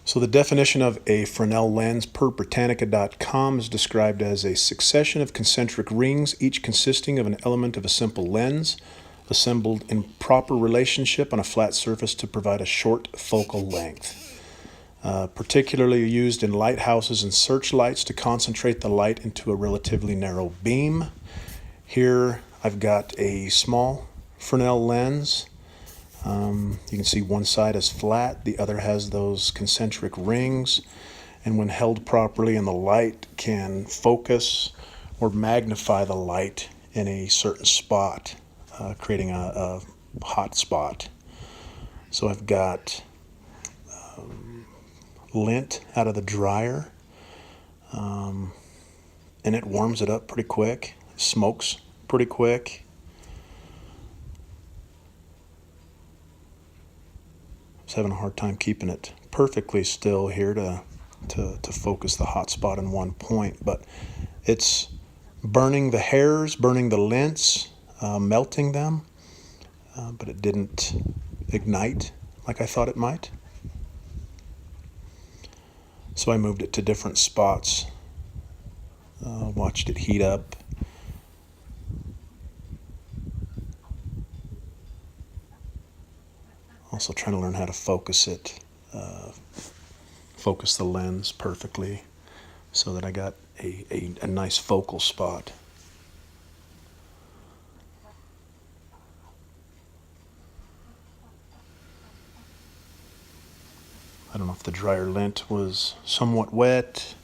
So the definition of a Fresnel lens per Britannica.com is described as a succession of concentric rings, each consisting of an element of a simple lens, assembled in proper relationship on a flat surface to provide a short focal length. Particularly used in lighthouses and searchlights to concentrate the light into a relatively narrow beam. Here I've got a small Fresnel lens. You can see one side is flat, the other has those concentric rings, and when held properly in the light can focus or magnify the light in a certain spot, creating a hot spot. So I've got lint out of the dryer, and it warms it up pretty quick, smokes pretty quick. I was having a hard time keeping it perfectly still here to focus the hot spot in one point, but it's burning the hairs, burning the lens, melting them, but it didn't ignite like I thought it might. So I moved it to different spots, watched it heat up. Also trying to learn how to focus it, focus the lens perfectly so that I got a nice focal spot. I don't know if the dryer lint was somewhat wet,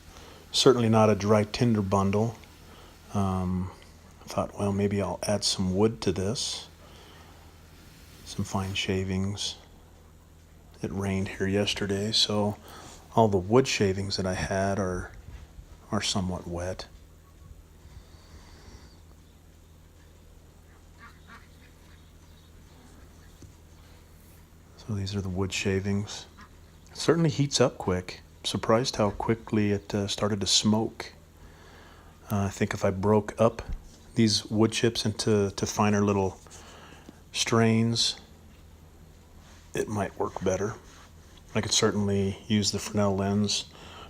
certainly not a dry tinder bundle. I thought, well, maybe I'll add some wood to this, some fine shavings. It rained here yesterday, so all the wood shavings that I had are somewhat wet. So these are the wood shavings. It certainly heats up quick. I'm surprised how quickly it started to smoke. I think if I broke up these wood chips into finer little strains, it might work better. I could certainly use the Fresnel lens,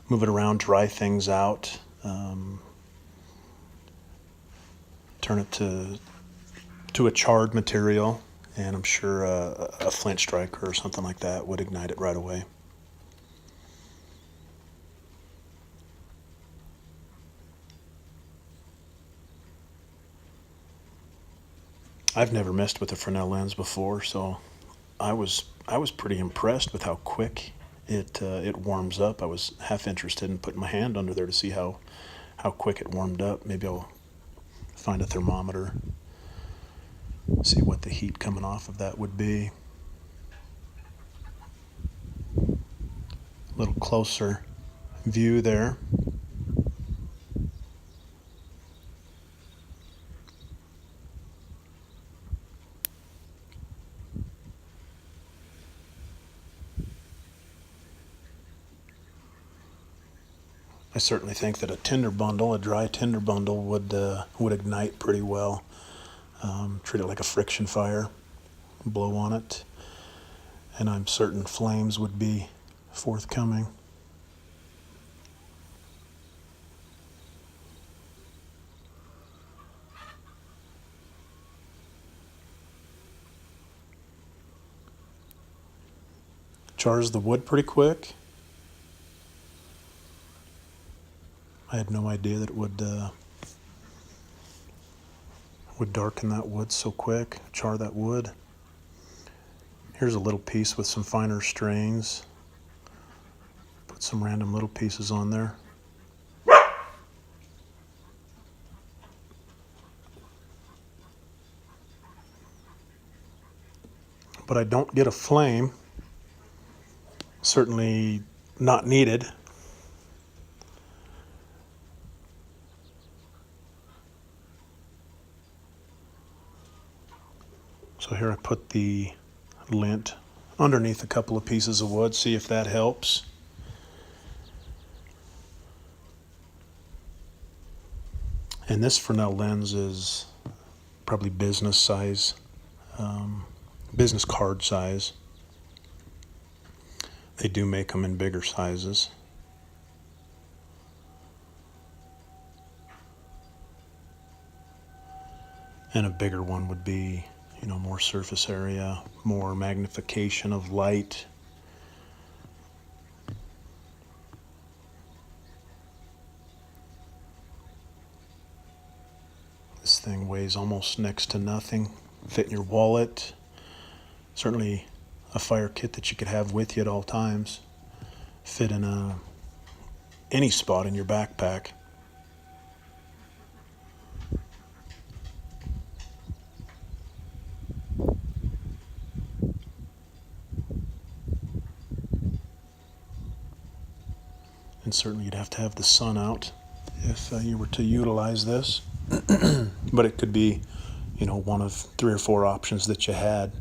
move it around, dry things out, turn it to a charred material, and I'm sure a flint striker or something like that would ignite it right away. I've never messed with a Fresnel lens before, so I was pretty impressed with how quick it warms up. I was half interested in putting my hand under there to see how quick it warmed up. Maybe I'll find a thermometer, see what the heat coming off of that would be. A little closer view there. I certainly think that a dry tinder bundle would ignite pretty well. Treat it like a friction fire, blow on it, and I'm certain flames would be forthcoming. Chars the wood pretty quick. I had no idea that it would darken that wood so quick, char that wood. Here's a little piece with some finer strains. Put some random little pieces on there. But I don't get a flame. Certainly not needed. So here I put the lint underneath a couple of pieces of wood, see if that helps. And this Fresnel lens is probably business size, business card size. They do make them in bigger sizes. And a bigger one would be, more surface area, more magnification of light. This thing weighs almost next to nothing. Fit in your wallet. Certainly a fire kit that you could have with you at all times. Fit in any spot in your backpack. And certainly you'd have to have the sun out if you were to utilize this. But it could be, one of 3 or 4 options that you had.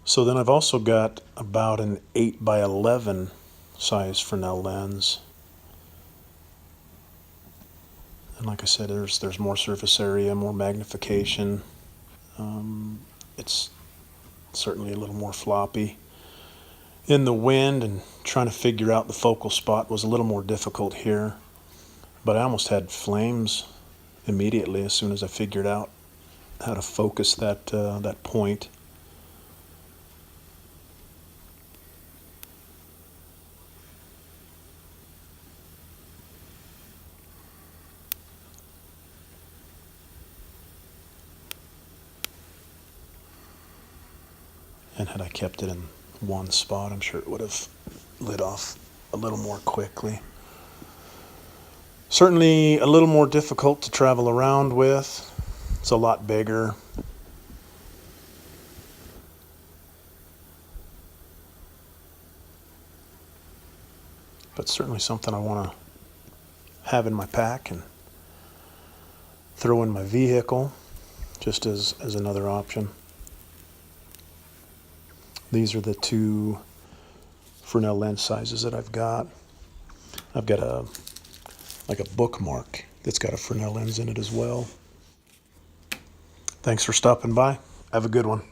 So then I've also got about an 8x11 size Fresnel lens. And like I said, there's more surface area, more magnification. It's certainly a little more floppy. In the wind, and trying to figure out the focal spot was a little more difficult here. But I almost had flames immediately as soon as I figured out how to focus that point. And had I kept it in one spot, I'm sure it would have lit off a little more quickly. Certainly a little more difficult to travel around with. It's a lot bigger. But certainly something I want to have in my pack and throw in my vehicle just as another option. These are the 2 Fresnel lens sizes that I've got. I've got a bookmark that's got a Fresnel lens in it as well. Thanks for stopping by. Have a good one.